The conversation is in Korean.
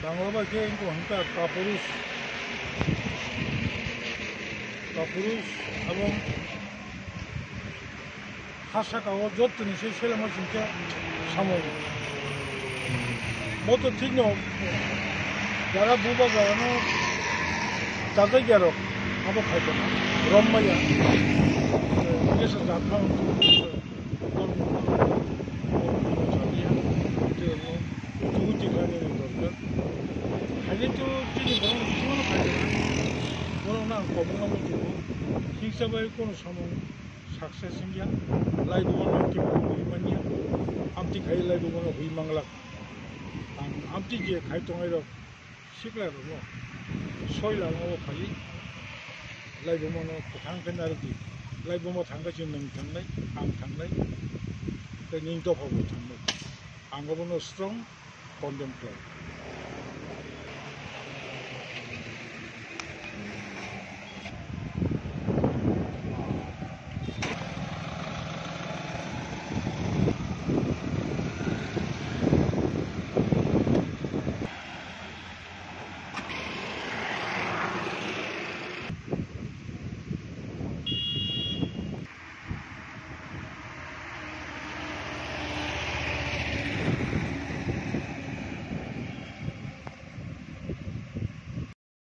Bangladesh ke ingko hangta kapurus এবং 하사가고 줬더니 세selama 진짜 사모니 모두 튀노 যারা বুবাগানো তাদের গেরো আবার খাইতো না রম্মাইয়া এসে যাত্রা 두구지 가는 거거든. 가지도 찌는 거는 수원을 가잖아. 뭐나 거북나무 주고 킹사바일 거는 사몽 삭세생이야. 라이브 원은 기본 위만이야. 암티 가일 라이브 원은 위망락. 암티지에 가이통하이로 시글라로 뭐 소일라고 가지. 라이브 원은 부탕 끝나르디. 라이브 뭐 당가지 능 당나이 암 당나이. 그 닝도 하고 당나이. 안 가보는 스트롱 contemplate.